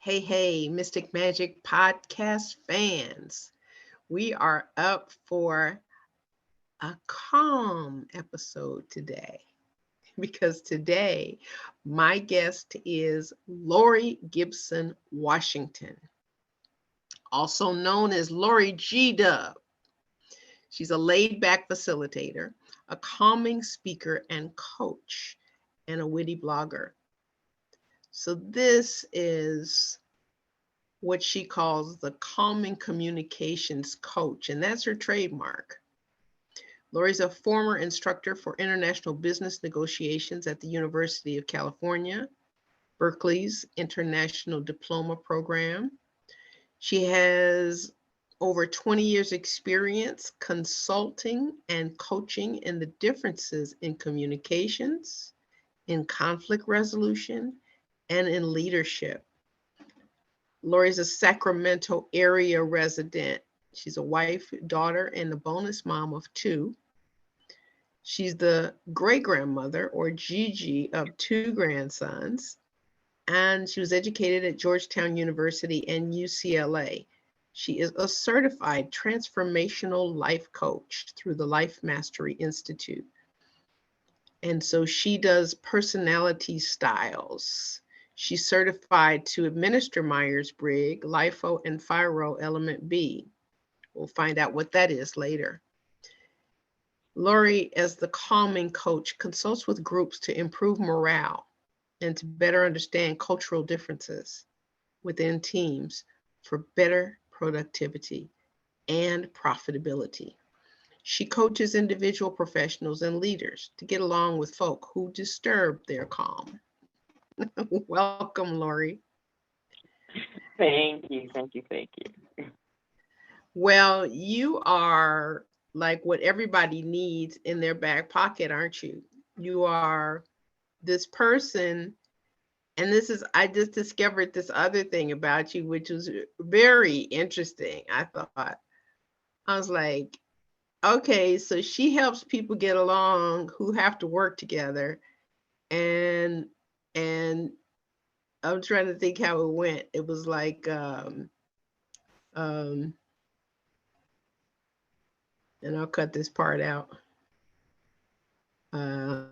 Hey, hey, Mystic Magic podcast fans. We are up for a calm episode today because today my guest is Lori Gibson Washington, also known as Lori G Dub. She's a laid back facilitator, a calming speaker and coach, and a witty blogger. So, this is what she calls the calming communications coach, and that's her trademark. Lori's a former instructor for international business negotiations at the University of California, Berkeley's International Diploma Program. She has over 20 years experience consulting and coaching in the differences in communications, in conflict resolution, and in leadership. Lori's a Sacramento area resident. She's a wife, daughter, and a bonus mom of two. She's the great grandmother, or Gigi, of two grandsons. And she was educated at Georgetown University and UCLA. She is a certified transformational life coach through the Life Mastery Institute. And so she does personality styles. She's certified to administer Myers-Briggs, LIFO, and FIRO Element B. We'll find out what that is later. Lori, as the calming coach, consults with groups to improve morale and to better understand cultural differences within teams for better productivity and profitability. She coaches individual professionals and leaders to get along with folk who disturb their calm. Welcome, Lori. Thank you, thank you, thank you. Well, you are like what everybody needs in their back pocket, aren't you? You are this person, and I just discovered this other thing about you, which was very interesting. I thought, I was like, okay, so she helps people get along who have to work together. And and I'm trying to think how it went. It was like um and I'll cut this part out. Uh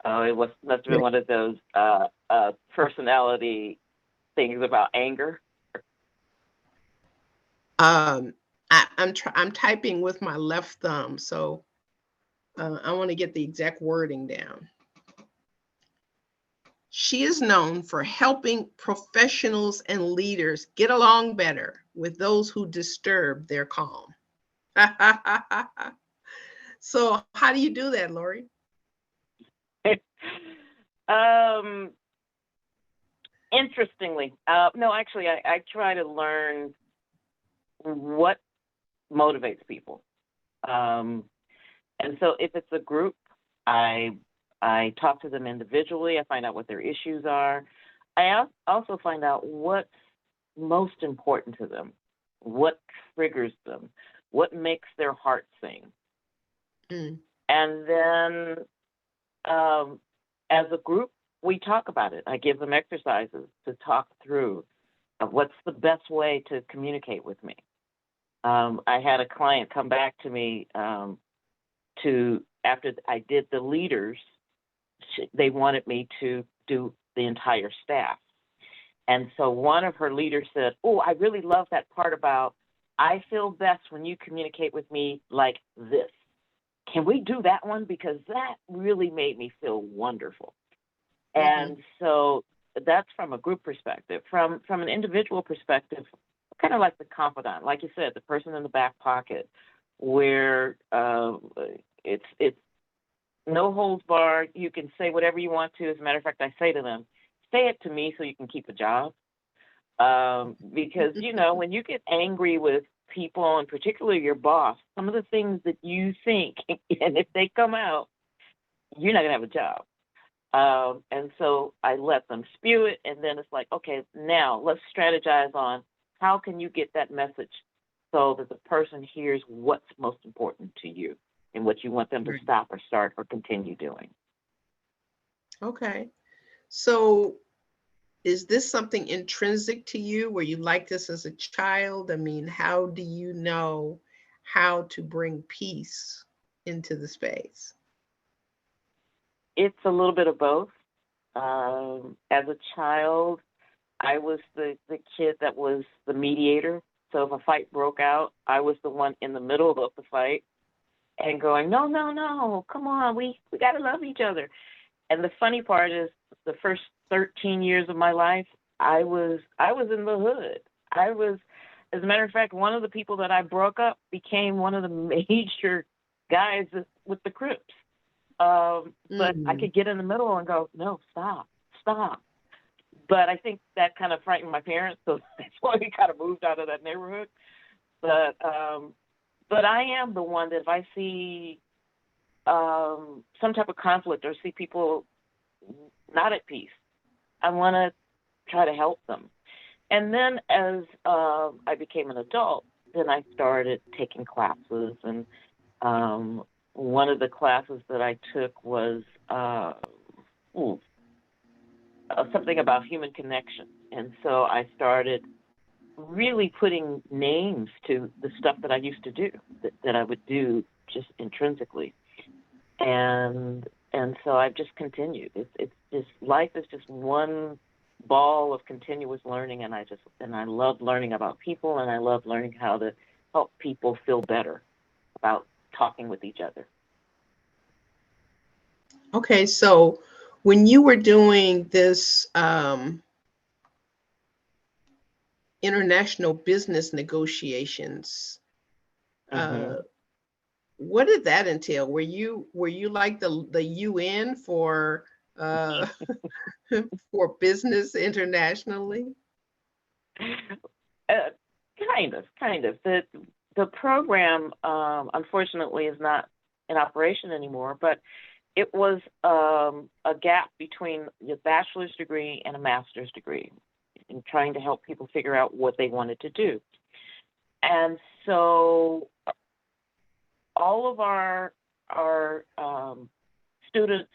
Oh, it must have been yeah. one of those personality things about anger. um I'm typing with my left thumb, so I want to get the exact wording down. She is known for helping professionals and leaders get along better with those who disturb their calm. So, how do you do that, Lori? um, Interestingly, no, actually, I try to learn what motivates people. Um, and so if it's a group, I I talk to them individually. I find out what their issues are. Also find out what's most important to them, what triggers them, what makes their heart sing. Mm, And then um, as a group, we talk about it. I give them exercises to talk through what's the best way to communicate with me. I had a client come back to me to after I did the leaders. They wanted me to do the entire staff. And so one of her leaders said, "Oh, I really love that part about I feel best when you communicate with me like this. Can we do that one? Because that really made me feel wonderful." hmm And so that's from a group perspective. From an individual perspective, kind of like the confidant, like you said, the person in the back pocket, where it's no holds barred. You can say whatever you want to. As a matter of fact, I say to them, say it to me so you can keep a job. Because, when you get angry with people, and particularly your boss, some of the things that you think, and if they come out, you're not going to have a job. And so I let them spew it. And then it's like, okay, now let's strategize on how can you get that message so that the person hears what's most important to you and what you want them to Right. stop or start or continue doing. Okay. So is this something intrinsic to you where you like this as a child? I mean, how do you know how to bring peace into the space? It's a little bit of both. As a child, I was the kid that was the mediator. So if a fight broke out, I was the one in the middle of the fight and going, no, no, no, come on, we got to love each other. And the funny part is, the first 13 years of my life, I was in the hood. I was, as a matter of fact, one of the people that I broke up became one of the major guys with the Crips. But I Mm. could get in the middle and go, no, stop, stop. But I think that kind of frightened my parents, so that's why we kind of moved out of that neighborhood. But I am the one that if I see some type of conflict or see people not at peace, I want to try to help them. And then as I became an adult, then I started taking classes. And one of the classes that I took was something about human connection. And so I started really putting names to the stuff that I used to do, that I would do just intrinsically. And so I've just continued. It's just, life is just one ball of continuous learning, and I love learning about people, and I love learning how to help people feel better about talking with each other. Okay, so when you were doing this international business negotiations, Mm-hmm. what did that entail? Were you like the UN for uh, for business internationally? Uh, kind of. The program, unfortunately, is not in operation anymore, but it was a gap between a bachelor's degree and a master's degree in trying to help people figure out what they wanted to do. And so all of our students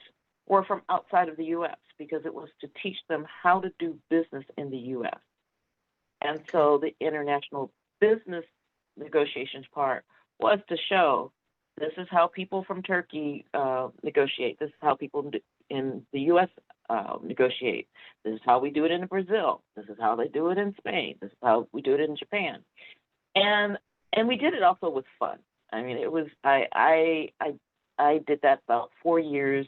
were from outside of the U.S. because it was to teach them how to do business in the U.S. And Okay. so the international business negotiations part was to show this is how people from Turkey negotiate. This is how people in the U.S. Negotiate. This is how we do it in Brazil. This is how they do it in Spain. This is how we do it in Japan. And we did it also with fun. I mean, it was I did that about 4 years,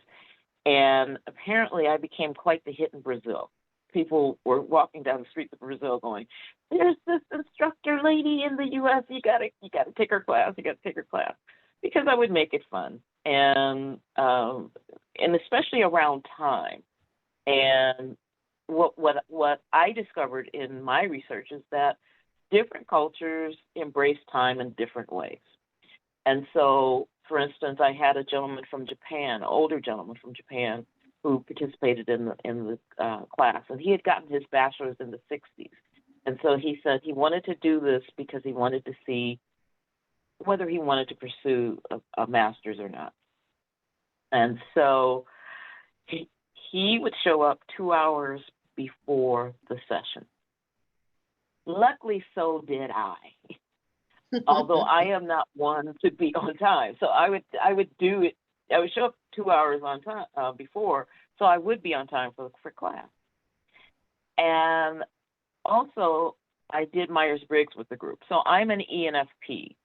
and apparently I became quite the hit in Brazil. People were walking down the streets of Brazil going, "There's this instructor lady in the U.S. You gotta take her class. You gotta take her class," because I would make it fun, and especially around time. And what I discovered in my research is that different cultures embrace time in different ways. And so, for instance, I had a gentleman from Japan, an older gentleman from Japan, who participated in the class, and he had gotten his bachelor's in the '60s. And so he said he wanted to do this because he wanted to see whether he wanted to pursue a master's or not. And so he would show up 2 hours before the session. Luckily, so did I. Although I am not one to be on time, so I would do it. I would show up 2 hours on time before, so I would be on time for class. And also, I did Myers Briggs with the group, so I'm an ENFP.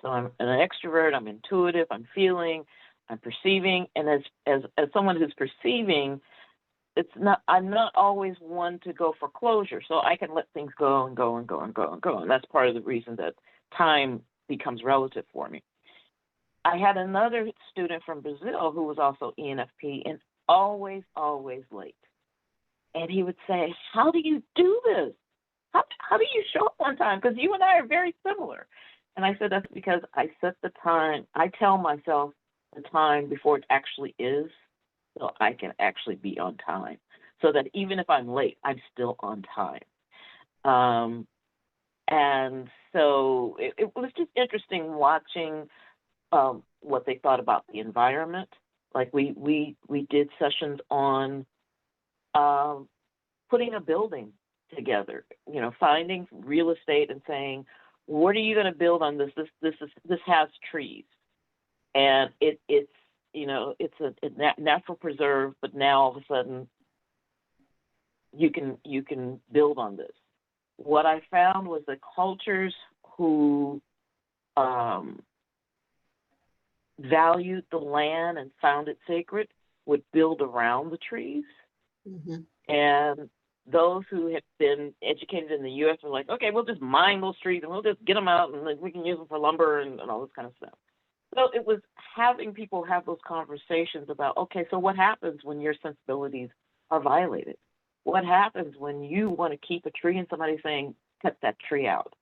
So I'm an extrovert. I'm intuitive. I'm feeling. I'm perceiving. And as someone who's perceiving, I'm not always one to go for closure, so I can let things go and go and go and go and go. And that's part of the reason that time becomes relative for me. I had another student from Brazil who was also ENFP and always late. And he would say, "How do you do this? How do you show up on time? Because you and I are very similar." And I said, "That's because I set the time. I tell myself the time before it actually is, so I can actually be on time. So that even if I'm late, I'm still on time." Um, And so it was just interesting watching what they thought about the environment. Like we did sessions on putting a building together, finding real estate and saying, what are you going to build on this? This has trees, and it's it's a natural preserve, but now all of a sudden you can build on this. What I found was that cultures who valued the land and found it sacred would build around the trees. Mm-hmm. And those who had been educated in the U.S. were like, okay, we'll just mine those trees and we'll just get them out and we can use them for lumber and all this kind of stuff. So it was having people have those conversations about, okay, so what happens when your sensibilities are violated? What happens when you want to keep a tree and somebody's saying, cut that tree out?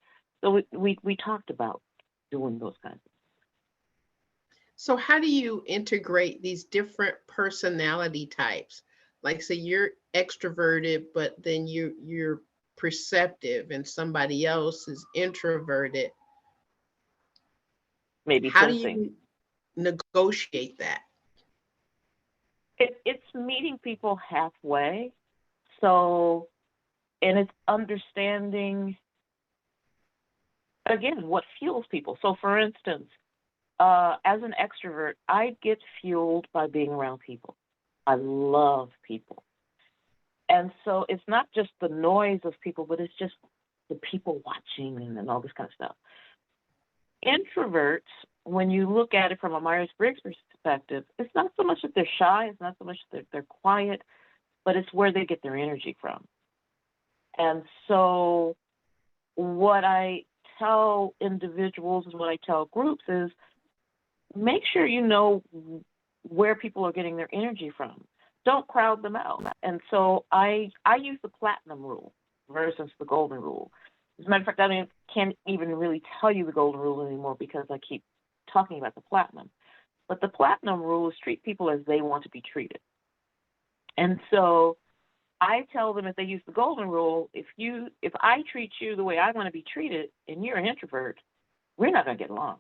So we talked about doing those kinds of things. So how do you integrate these different personality types? Like, say you're extroverted, but then you're perceptive, and somebody else is introverted. Maybe How do sensing. you negotiate that? It's meeting people halfway. So, and it's understanding, again, what fuels people. So, for instance, as an extrovert, I get fueled by being around people. I love people. And so it's not just the noise of people, but it's just the people watching and all this kind of stuff. Introverts, when you look at it from a Myers-Briggs perspective, it's not so much that they're shy, it's not so much that they're quiet, but it's where they get their energy from. And so what I tell individuals and what I tell groups is make sure you know where people are getting their energy from. Don't crowd them out. And so I use the platinum rule versus the golden rule. As a matter of fact, I can't even really tell you the golden rule anymore because I keep talking about the platinum. But the platinum rule is treat people as they want to be treated. And so I tell them if they use the golden rule, if I treat you the way I want to be treated and you're an introvert, we're not going to get along.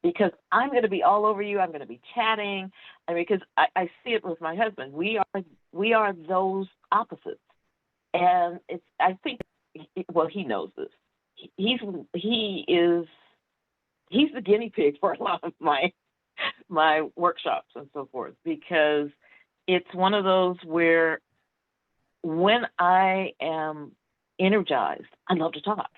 Because I'm going to be all over you. I'm going to be chatting. Because I see it with my husband. We are those opposites. And I think, well, he knows this. He's the guinea pig for a lot of my workshops and so forth, because it's one of those where when I am energized, I love to talk.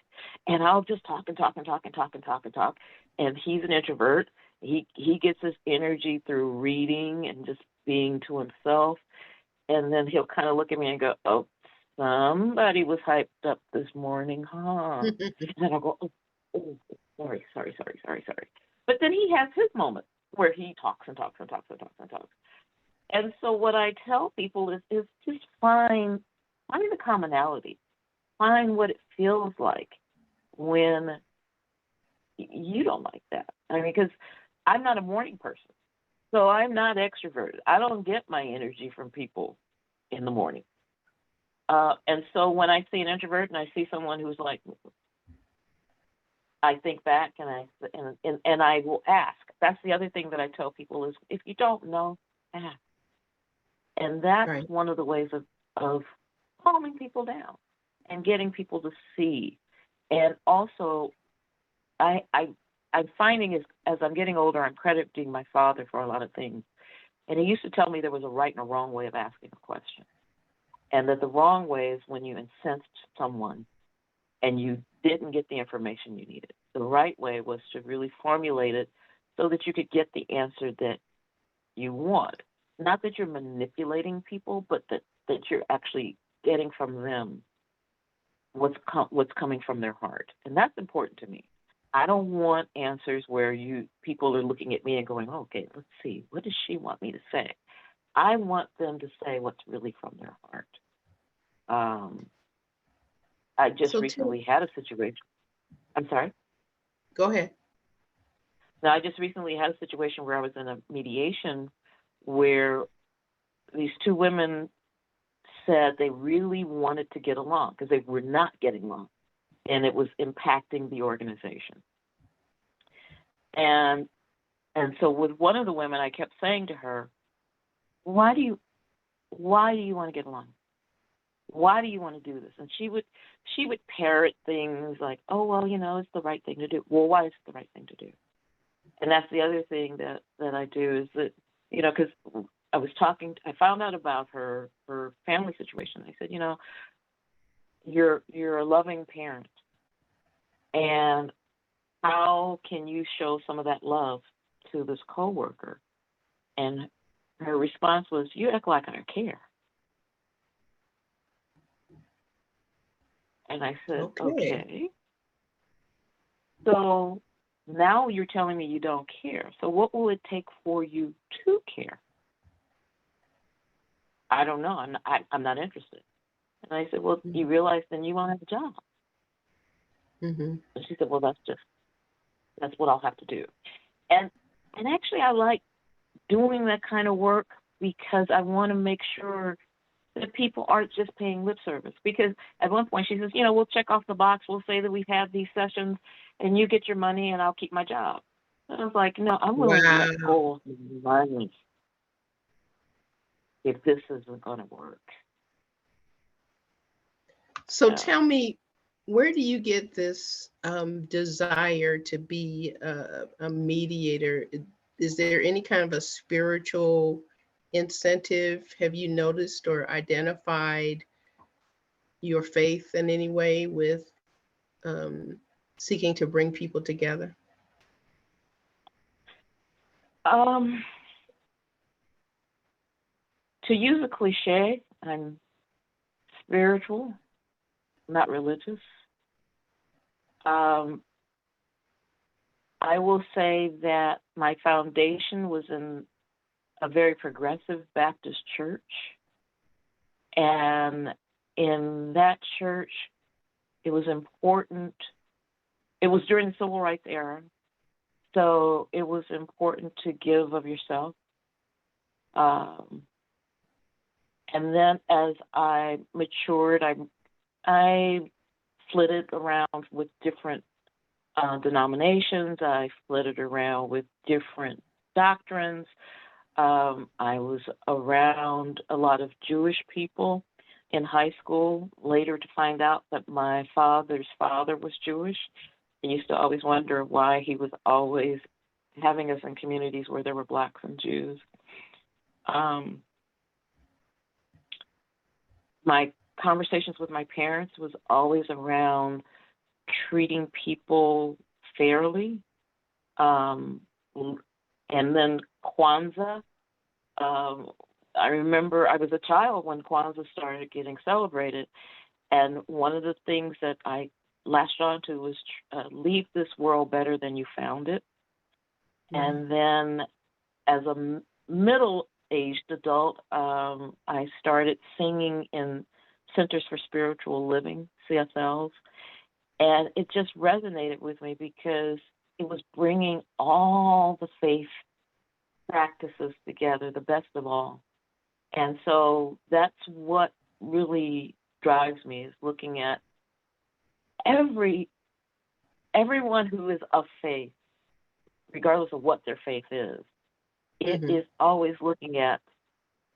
And I'll just talk and talk and talk and talk and talk and talk. And he's an introvert. He gets his energy through reading and just being to himself. And then he'll kind of look at me and go, oh, somebody was hyped up this morning, huh? And then I'll go, oh, sorry. But then he has his moment where he talks and talks and talks and talks and talks. And so what I tell people is just find the commonality. Find what it feels like when you don't like that. Because I'm not a morning person. So I'm not extroverted. I don't get my energy from people in the morning. And so when I see an introvert and I see someone who's like, I think back and I will ask. That's the other thing that I tell people is if you don't know, ask. And that's Right. one of the ways of calming people down and getting people to see. And also, I'm finding as I'm getting older, I'm crediting my father for a lot of things. And he used to tell me there was a right and a wrong way of asking a question. And that the wrong way is when you incensed someone and you didn't get the information you needed. The right way was to really formulate it so that you could get the answer that you want. Not that you're manipulating people, but that you're actually getting from them what's coming from their heart. And that's important to me. I don't want answers where people are looking at me and going, okay, let's see, what does she want me to say? I want them to say what's really from their heart. I just recently had a situation. I'm sorry? Go ahead. Now, I just recently had a situation where I was in a mediation where these two women said they really wanted to get along because they were not getting along. and it was impacting the organization. And so with one of the women, I kept saying to her, why do you want to get along? Why do you want to do this? And she would parrot things like, oh, well, it's the right thing to do. Well, why is it the right thing to do? And that's the other thing that I do is that, because I found out about her family situation. I said, you're a loving parent, and how can you show some of that love to this coworker? And her response was, you act like I care. And I said, okay. So now you're telling me you don't care. So what will it take for you to care? I don't know. I'm not interested. And I said, well, you realize then you won't have a job. Mm-hmm. And she said, well, that's what I'll have to do. And actually I like doing that kind of work because I want to make sure that people aren't just paying lip service. Because at one point she says, we'll check off the box. We'll say that we've had these sessions and you get your money and I'll keep my job. And I was like, no, I'm willing to let go of the money if this isn't going to work. So tell me, where do you get this desire to be a mediator? Is there any kind of a spiritual incentive? Have you noticed or identified your faith in any way with seeking to bring people together? To use a cliche, I'm spiritual, not religious. I will say that my foundation was in a very progressive Baptist church. And in that church, it was important. It was during the Civil Rights era. So it was important to give of yourself. And then as I matured, I flitted around with different denominations. I flitted around with different doctrines. I was around a lot of Jewish people in high school, later to find out that my father's father was Jewish. I used to always wonder why he was always having us in communities where there were blacks and Jews. My conversations with my parents was always around treating people fairly. And then Kwanzaa. I remember I was a child when Kwanzaa started getting celebrated. And one of the things that I latched onto was leave this world better than you found it. And then as a middle-aged adult, I started singing in Centers for Spiritual Living, CSLs. And it just resonated with me because it was bringing all the faith practices together, the best of all. And so that's what really drives me, is looking at everyone who is of faith, regardless of what their faith is. It is always looking at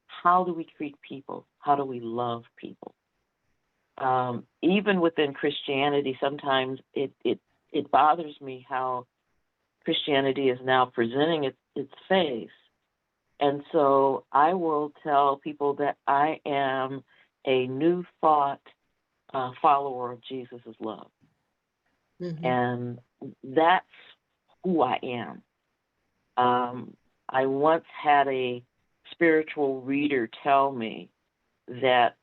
how do we treat people? How do we love people? Even within Christianity, sometimes it bothers me how Christianity is now presenting its faith. And so I will tell people that I am a new thought follower of Jesus' love. And that's who I am. I once had a spiritual reader tell me that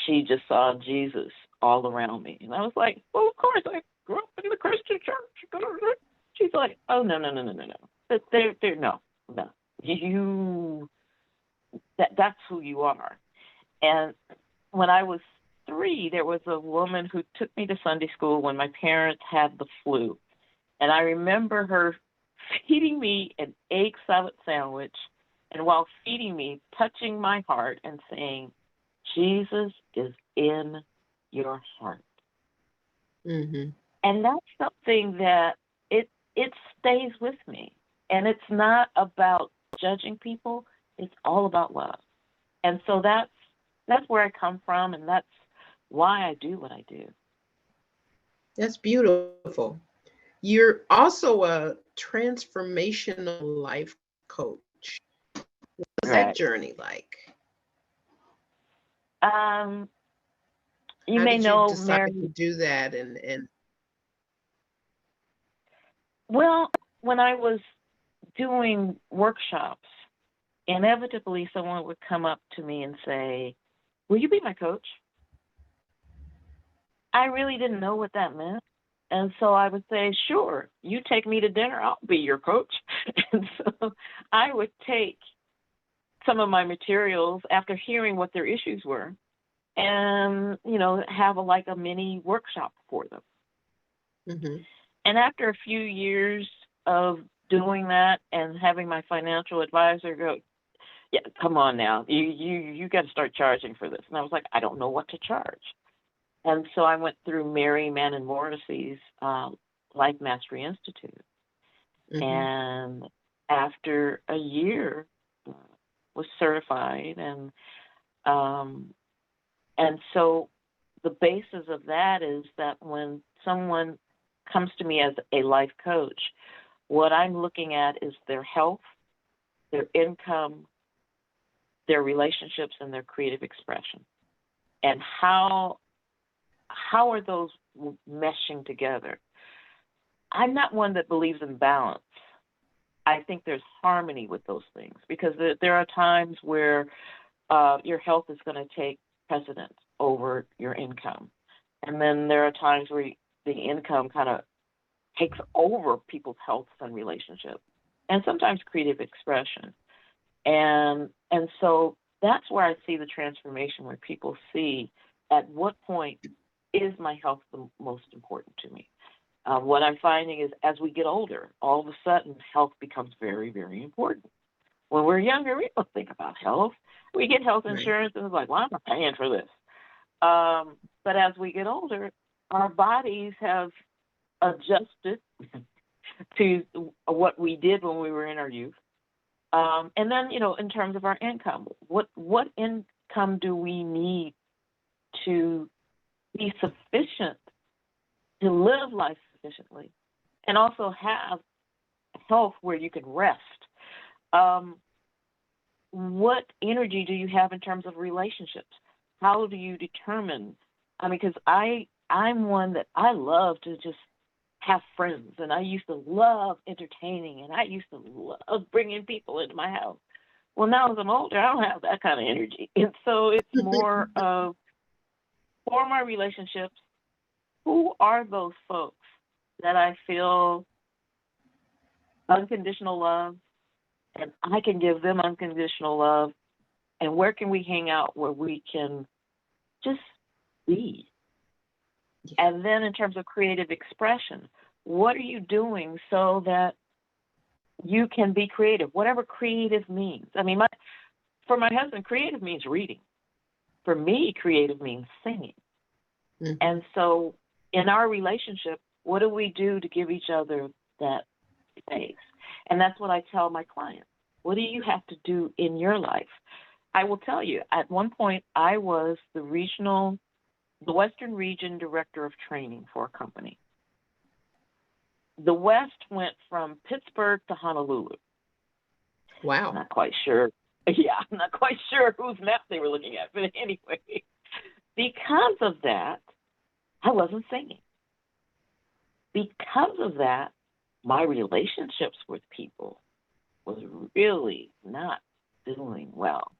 she just saw Jesus all around me. And I was like, well, of course, I grew up in the Christian church. She's like, oh, no. No. That's who you are. And when I was 3, there was a woman who took me to Sunday school when my parents had the flu. And I remember her feeding me an egg salad sandwich, and while feeding me, touching my heart and saying, Jesus is in your heart. Mm-hmm. And that's something that it stays with me. And it's not about judging people, it's all about love. And so that's where I come from, and that's why I do what I do. That's beautiful. You're also a transformational life coach. What was that Right. journey like? Um, you How may did you know decide Mary. to do that? And Well, when I was doing workshops, inevitably someone would come up to me and say, "Will you be my coach?" I really didn't know what that meant. And so I would say, "Sure, you take me to dinner, I'll be your coach." And so I would take some of my materials after hearing what their issues were and, have like a mini workshop for them. mm-hmm. And after a few years of doing that and having my financial advisor go, "Yeah, come on now, you got to start charging for this." And I was like, "I don't know what to charge." And so I went through Mary Mann Morrissey's Life Mastery Institute, Mm-hmm. and after a year, uh, was certified, um, and so the basis of that is that when someone comes to me as a life coach, what I'm looking at is their health, their income, their relationships, and their creative expression, and how are those meshing together. I'm not one that believes in balance. I think there's harmony with those things because there are times where your health is going to take precedence over your income. And then there are times where the income kind of takes over people's health and relationships, and sometimes creative expression. And so that's where I see the transformation, where people see at what point is my health the most important to me. What I'm finding is as we get older, all of a sudden health becomes very, very important. When we're younger, we don't think about health. We get health Right. insurance and it's like, "Well, I'm not paying for this." But as we get older, our bodies have adjusted to what we did when we were in our youth. And then, in terms of our income, what income do we need to be sufficient to live life sufficiently and also have health where you can rest? Um, what energy do you have in terms of relationships? How do you determine? I mean, because I'm one that I love to just have friends, and I used to love entertaining, and I used to love bringing people into my house. Well, now as I'm older, I don't have that kind of energy, and so it's more of, for my relationships, who are those folks that I feel unconditional love, and I can give them unconditional love, and where can we hang out where we can just be? Yeah. And then in terms of creative expression, what are you doing so that you can be creative, whatever creative means? I mean, for my husband, creative means reading. For me, creative means singing. Mm-hmm. And so in our relationship, what do we do to give each other that space? And that's what I tell my clients. What do you have to do in your life? I will tell you, at one point, I was the Western Region Director of Training for a company. The West went from Pittsburgh to Honolulu. I'm Wow. not quite sure. Yeah, I'm not quite sure whose map they were looking at. But anyway, because of that, I wasn't singing. Because of that, my relationships with people was really not doing well.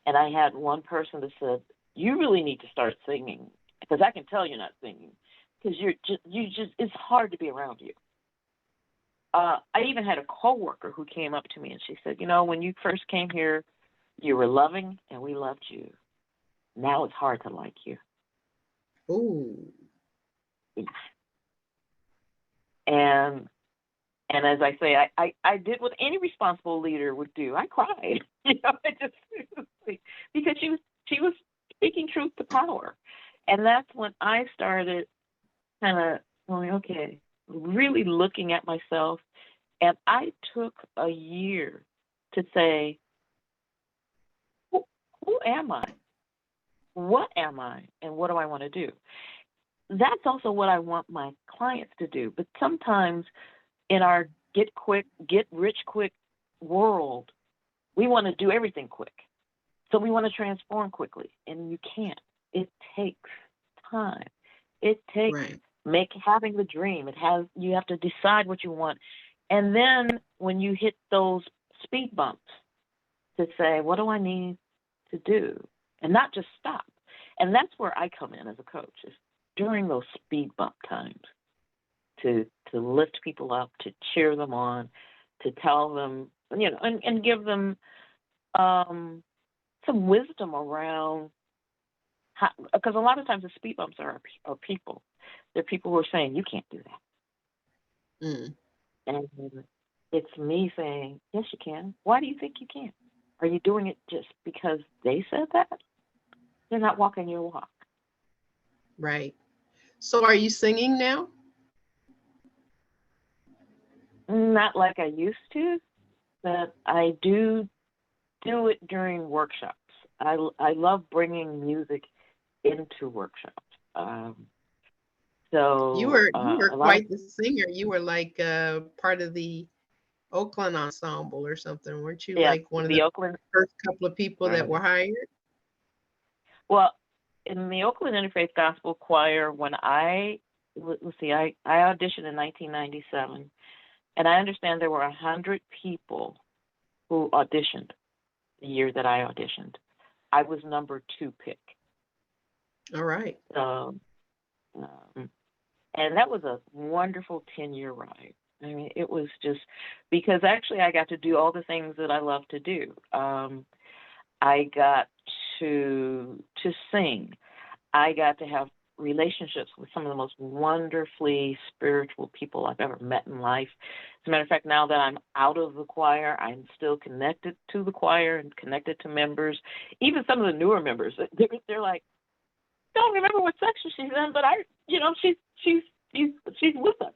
And I had one person that said, "You really need to start singing because I can tell you're not singing because it's hard to be around you." I even had a coworker who came up to me and she said, "When you first came here, you were loving and we loved you. Now it's hard to like you." Ooh. And and as I say, I did what any responsible leader would do. I cried, I just because she was speaking truth to power, and that's when I started kind of going, okay, really looking at myself. And I took a year to say, who am I? What am I? And what do I want to do? That's also what I want my clients to do. But sometimes in our get rich quick world, we want to do everything quick. So we want to transform quickly, and you can't. It takes time. It takes Right. having the dream. You have to decide what you want. And then when you hit those speed bumps, to say, what do I need to do? And not just stop. And that's where I come in as a coach, is during those speed bump times to lift people up, to cheer them on, to tell them, and give them some wisdom around how, because a lot of times the speed bumps are people. They're people who are saying, you can't do that. Mm. And it's me saying, yes, you can. Why do you think you can? Are you doing it just because they said that? They're not walking your walk. Right. So are you singing now? Not like I used to, but I do it during workshops. I love bringing music into workshops. You So were you were a lot of, quite the singer. You were like part of the Oakland ensemble or something, weren't you? yeah, Like one of the the Oakland, first couple of people that right. were hired? Well, in the Oakland Interfaith Gospel Choir, when let's see, I auditioned in 1997, and I understand there were 100 people who auditioned the year that I auditioned. I was number 2 pick. All right. So, and that was a wonderful 10-year ride. I mean, it was just because actually I got to do all the things that I love to do. I got to sing. I got to have relationships with some of the most wonderfully spiritual people I've ever met in life. As a matter of fact, now that I'm out of the choir, I'm still connected to the choir and connected to members. Even some of the newer members, they're like, don't remember what section she's in, but she's with us.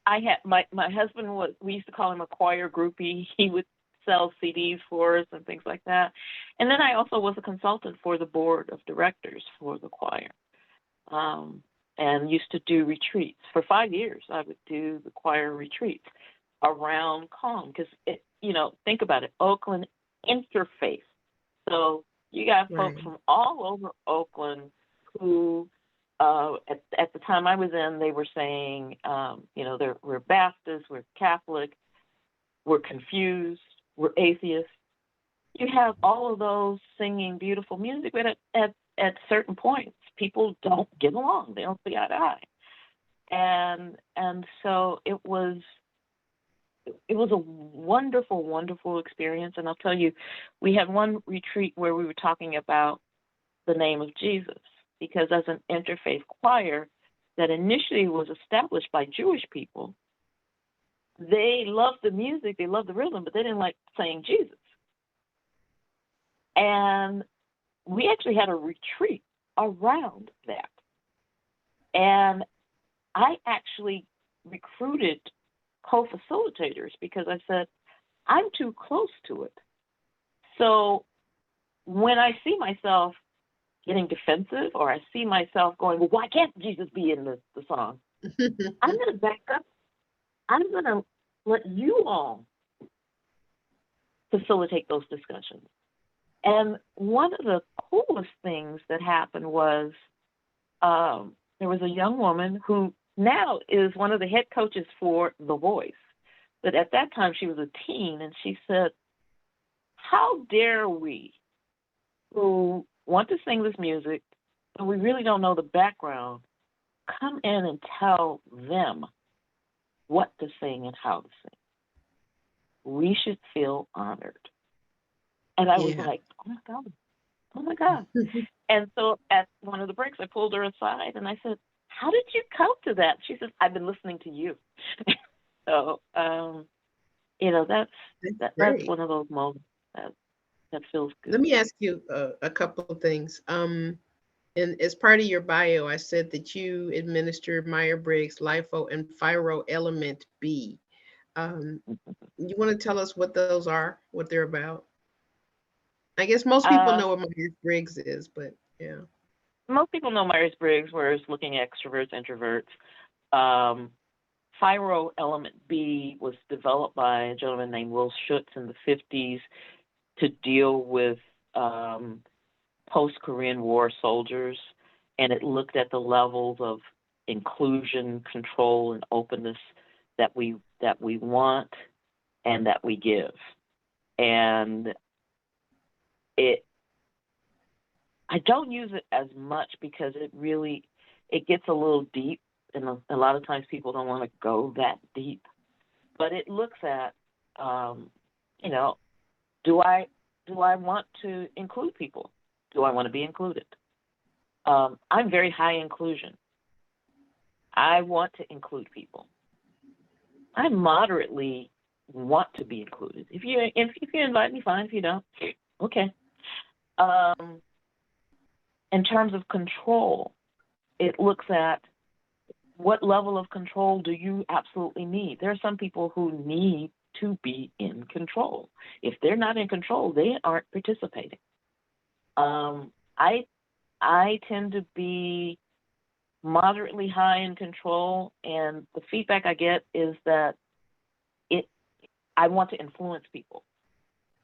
I had my husband we used to call him a choir groupie. He would sell CDs for us and things like that. And then I also was a consultant for the board of directors for the choir, and used to do retreats. For 5 years, I would do the choir retreats around Calm, because, think about it, Oakland interfaith. So you got folks Right. from all over Oakland who, at the time I was in, they were saying, we're Baptist, we're Catholic, we're confused, we're atheists. You have all of those singing beautiful music, but at certain points, people don't get along. They don't see eye to eye. And so it was a wonderful, wonderful experience. And I'll tell you, we had one retreat where we were talking about the name of Jesus, because as an interfaith choir that initially was established by Jewish people, they loved the music, they loved the rhythm, but they didn't like saying Jesus. And we actually had a retreat around that. And I actually recruited co-facilitators because I said, I'm too close to it. So when I see myself getting defensive, or I see myself going, well, why can't Jesus be in the song? I'm going to back up. I'm going to let you all facilitate those discussions. And one of the coolest things that happened was there was a young woman who now is one of the head coaches for The Voice. But at that time, she was a teen, and she said, how dare we, who want to sing this music, but we really don't know the background, come in and tell them what to sing and how to sing. We should feel honored. And I was like, oh my God. And so at one of the breaks, I pulled her aside and I said, how did you come to that? She said, I've been listening to you. So, that's one of those moments that feels good. Let me ask you a couple of things. And as part of your bio, I said that you administer Myers-Briggs, LIFO, and Pyro Element B. You want to tell us what those are, what they're about? I guess most people Uh, know what Myers-Briggs is, but yeah. Most people know Myers-Briggs, where it's looking at extroverts, introverts. Um, Pyro Element B was developed by a gentleman named Will Schutz in the 50s to deal with post-Korean War soldiers, and it looked at the levels of inclusion, control, and openness that we want and that we give. And it I don't use it as much because it gets a little deep, and a lot of times people don't want to go that deep. But it looks at, you know, do I want to include people? Do I want to be included? I'm very high inclusion. I want to include people. I moderately want to be included. If you invite me, fine. If you don't, okay. In terms of control, it looks at what level of control do you absolutely need. There are some people who need to be in control. If they're not in control, they aren't participating. I tend to be moderately high in control, and the feedback I get is that I want to influence people.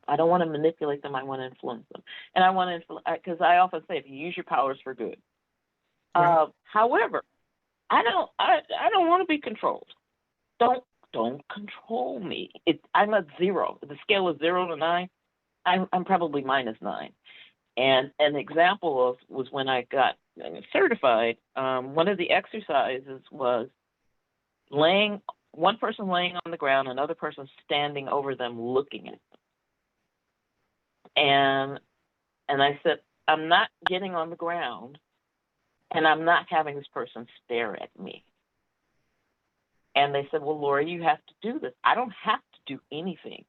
I don't want to manipulate them. I want to influence them, and I want to influence because I often say, if you use your powers for good. Right. However, I don't want to be controlled. Don't control me. I'm a 0. The scale is 0 to 9. I'm probably -9. And an example was when I got certified. One of the exercises was one person laying on the ground, another person standing over them, looking at them. And I said, I'm not getting on the ground, and I'm not having this person stare at me. And they said, well, Laura, you have to do this. I don't have to do anything.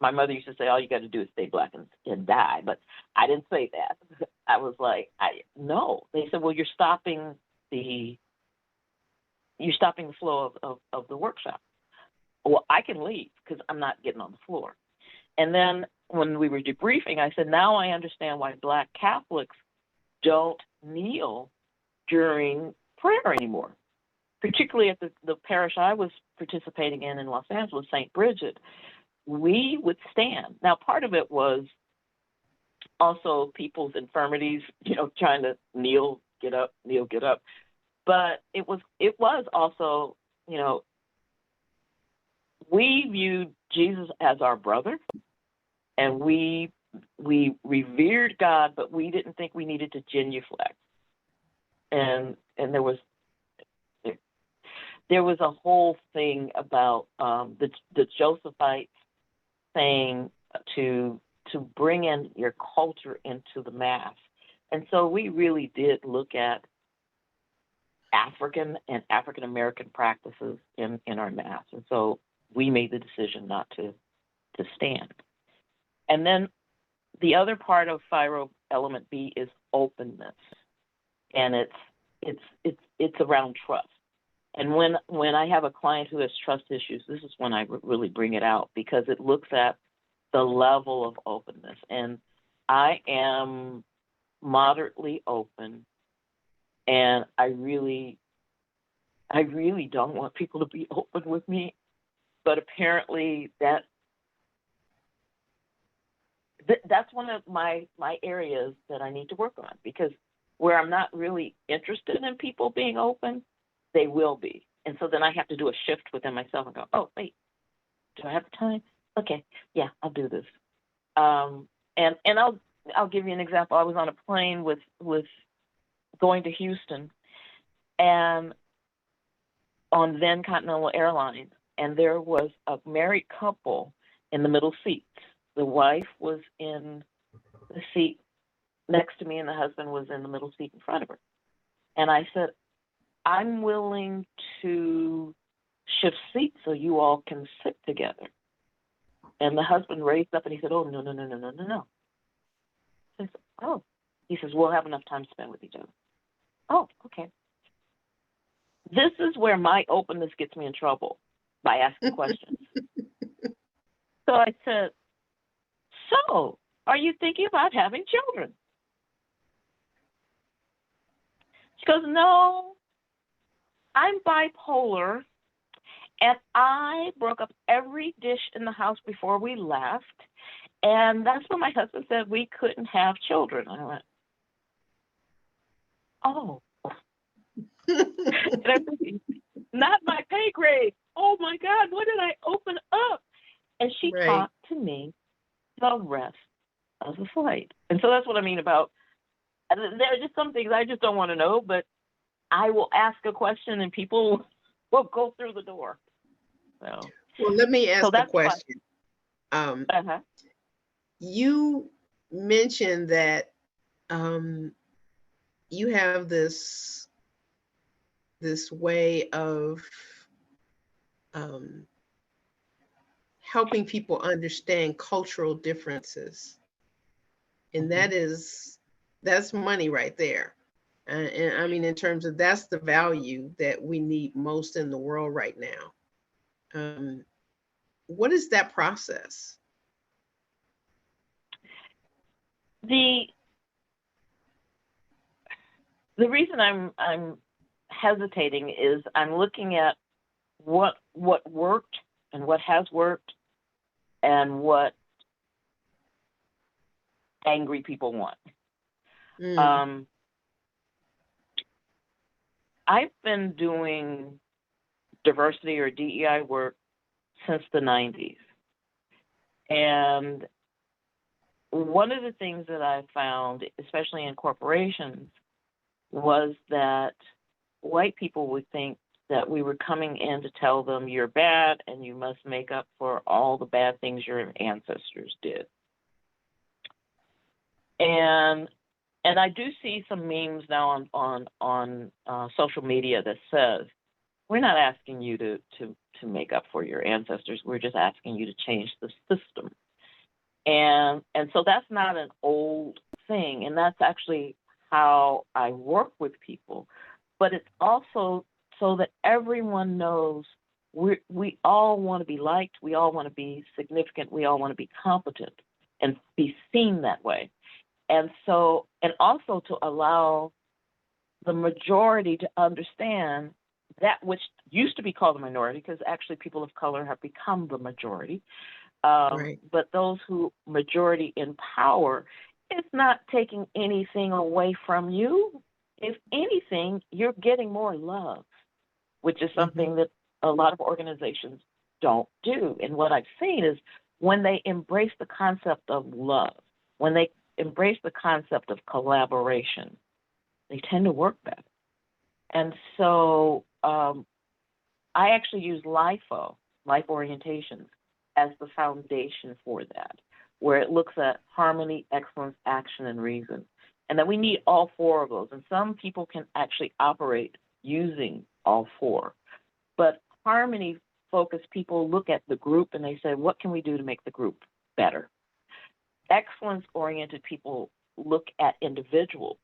My mother used to say, all you got to do is stay black and die. But I didn't say that. I was like, no. They said, well, you're stopping the flow of the workshop. Well, I can leave because I'm not getting on the floor. And then when we were debriefing, I said, now I understand why Black Catholics don't kneel during prayer anymore, particularly at the parish I was participating in Los Angeles, St. Bridget. We would stand. Now, part of it was also people's infirmities, trying to kneel, get up, kneel, get up. But it was also, we viewed Jesus as our brother, and we revered God, but we didn't think we needed to genuflect. And there was a whole thing about the Josephites saying to bring in your culture into the Mass. And so we really did look at African and African American practices in our Mass. And so we made the decision not to stand. And then the other part of Pyro Element B is openness. And it's around trust. And when I have a client who has trust issues, this is when I really bring it out, because it looks at the level of openness. And I am moderately open, and I really don't want people to be open with me. But apparently that's one of my areas that I need to work on, because where I'm not really interested in people being open, they will be. And so then I have to do a shift within myself and go, oh, wait, do I have the time? Okay, yeah, I'll do this. And I'll give you an example. I was on a plane with going to Houston, and on then Continental Airlines, and there was a married couple in the middle seats. The wife was in the seat next to me, and the husband was in the middle seat in front of her. And I said, I'm willing to shift seats so you all can sit together. And the husband raised up and he said, oh, no. I said, oh. He says, we'll have enough time to spend with each other. Oh, okay. This is where my openness gets me in trouble, by asking questions. So I said, so are you thinking about having children? She goes, no, I'm bipolar, and I broke up every dish in the house before we left, and that's when my husband said we couldn't have children. I went, oh. And I'm thinking, not my pay grade. Oh my God, what did I open up? And she Right. talked to me the rest of the flight. And so that's what I mean about, there are just some things I just don't want to know, but I will ask a question and people will go through the door. So, Well, let me ask a that's fun. question. Uh-huh. You mentioned that you have this way of helping people understand cultural differences, and that's money right there. And I mean, in terms of, that's the value that we need most in the world right now. What is that process? The reason I'm hesitating is I'm looking at what worked and what has worked and what angry people want. I've been doing diversity or DEI work since the 90s. And one of the things that I found, especially in corporations, was that white people would think that we were coming in to tell them you're bad and you must make up for all the bad things your ancestors did. And I do see some memes now on social media that says, we're not asking you to make up for your ancestors. We're just asking you to change the system. And so that's not an old thing. And that's actually how I work with people. But it's also so that everyone knows we all want to be liked. We all want to be significant. We all want to be competent and be seen that way. And so, and also to allow the majority to understand that which used to be called the minority, because actually people of color have become the majority. Right. But those who majority in power, it's not taking anything away from you. If anything, you're getting more love, which is something that a lot of organizations don't do. And what I've seen is when they embrace the concept of love, when they embrace the concept of collaboration, they tend to work better. And so I actually use LIFO, life orientations, as the foundation for that, where it looks at harmony, excellence, action, and reason. And that we need all four of those. And some people can actually operate using all four. But harmony focused people look at the group and they say, what can we do to make the group better? Excellence-oriented people look at individuals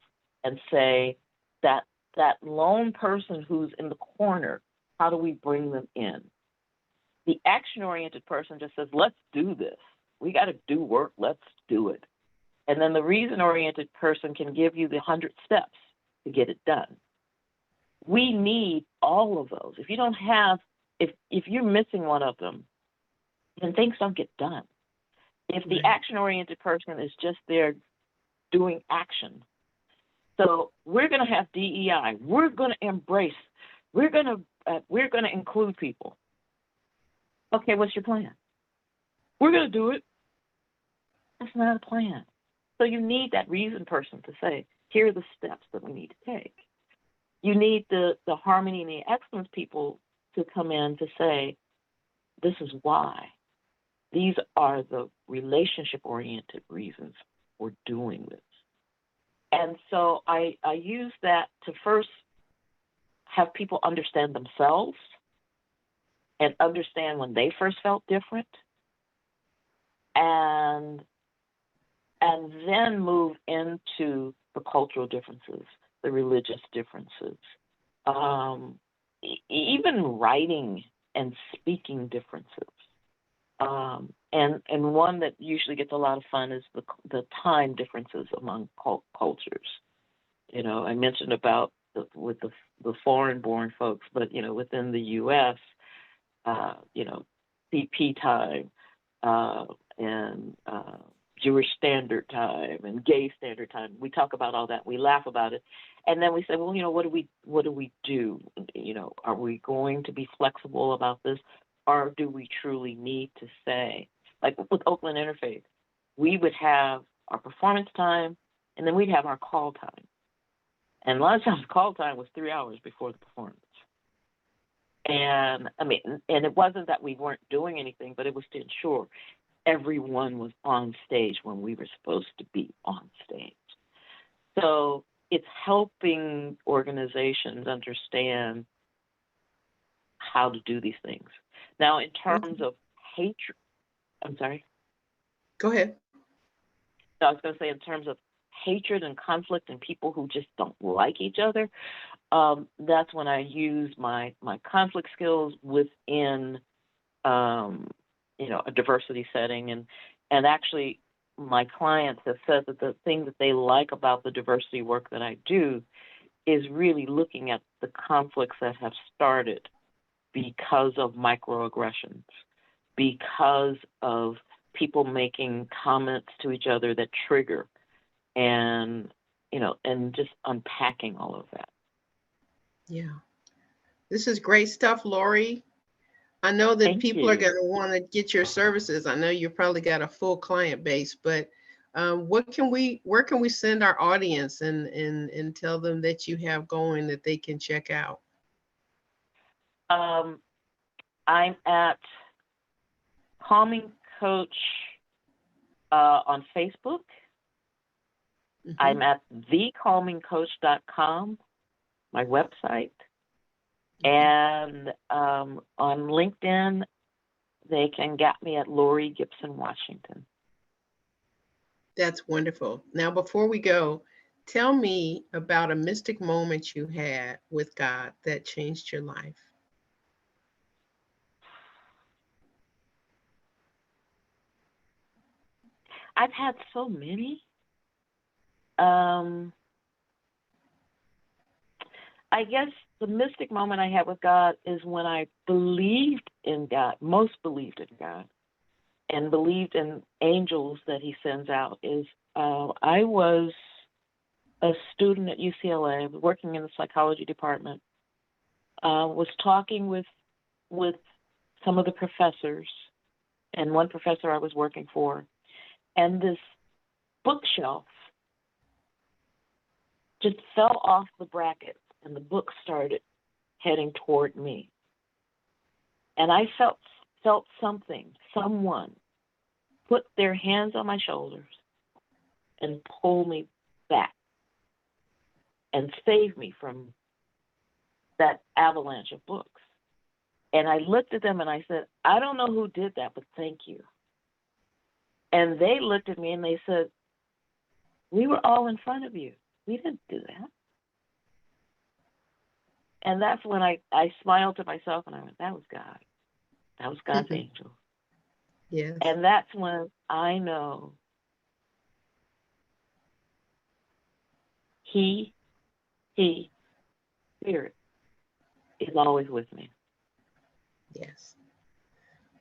and say that lone person who's in the corner, how do we bring them in? The action-oriented person just says, let's do this. We got to do work. Let's do it. And then the reason-oriented person can give you the 100 steps to get it done. We need all of those. If you don't have, if you're missing one of them, then things don't get done. If the action-oriented person is just there doing action. So we're going to have DEI. We're going to embrace. We're going to include people. Okay, what's your plan? We're going to do it. That's not a plan. So you need that reason person to say, here are the steps that we need to take. You need the harmony and the excellence people to come in to say, this is why. These are the relationship-oriented reasons for doing this. And so I use that to first have people understand themselves and understand when they first felt different, and then move into the cultural differences, the religious differences, even writing and speaking differences. And one that usually gets a lot of fun is the time differences among cultures. I mentioned about with the foreign-born folks, but within the U.S., CP time and Jewish Standard Time and Gay Standard Time. We talk about all that. We laugh about it, and then we say, well, what do we do? Are we going to be flexible about this, or do we truly need to say, like with Oakland Interfaith, we would have our performance time, and then we'd have our call time. And a lot of times, call time was 3 hours before the performance. And and it wasn't that we weren't doing anything, but it was to ensure everyone was on stage when we were supposed to be on stage. So it's helping organizations understand how to do these things. Now, in terms of hatred, I'm sorry? Go ahead. So I was going to say, in terms of hatred and conflict and people who just don't like each other, that's when I use my conflict skills within a diversity setting. And actually, my clients have said that the thing that they like about the diversity work that I do is really looking at the conflicts that have started because of microaggressions, because of people making comments to each other that trigger, and just unpacking all of that. Yeah. This is great stuff, Lori. I know that people are going to want to get your services. I know you've probably got a full client base, but where can we send our audience and tell them that you have going that they can check out? I'm at Calming Coach on Facebook. Mm-hmm. I'm at thecalmingcoach.com, my website. And on LinkedIn, they can get me at Lori Gibson, Washington. That's wonderful. Now, before we go, tell me about a mystic moment you had with God that changed your life. I've had so many. I guess the mystic moment I had with God is when I believed in God, most believed in God, and believed in angels that he sends out. I was a student at UCLA, working in the psychology department, was talking with some of the professors, and one professor I was working for, and this bookshelf just fell off the bracket, and the book started heading toward me. And I felt someone put their hands on my shoulders and pull me back and save me from that avalanche of books. And I looked at them and I said, I don't know who did that, but thank you. And they looked at me and they said, we were all in front of you. We didn't do that. And that's when I smiled to myself and I went, that was God. That was God's angel. Yes. And that's when I know He, Spirit, is always with me. Yes.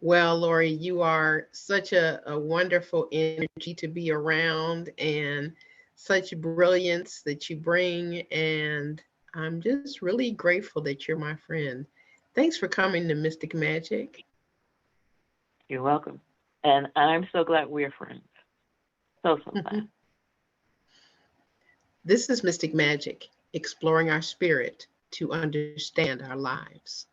Well, Lori, you are such a wonderful energy to be around and such brilliance that you bring. And I'm just really grateful that you're my friend. Thanks for coming to Mystic Magic. You're welcome. And I'm so glad we're friends. So glad. This is Mystic Magic, exploring our spirit to understand our lives.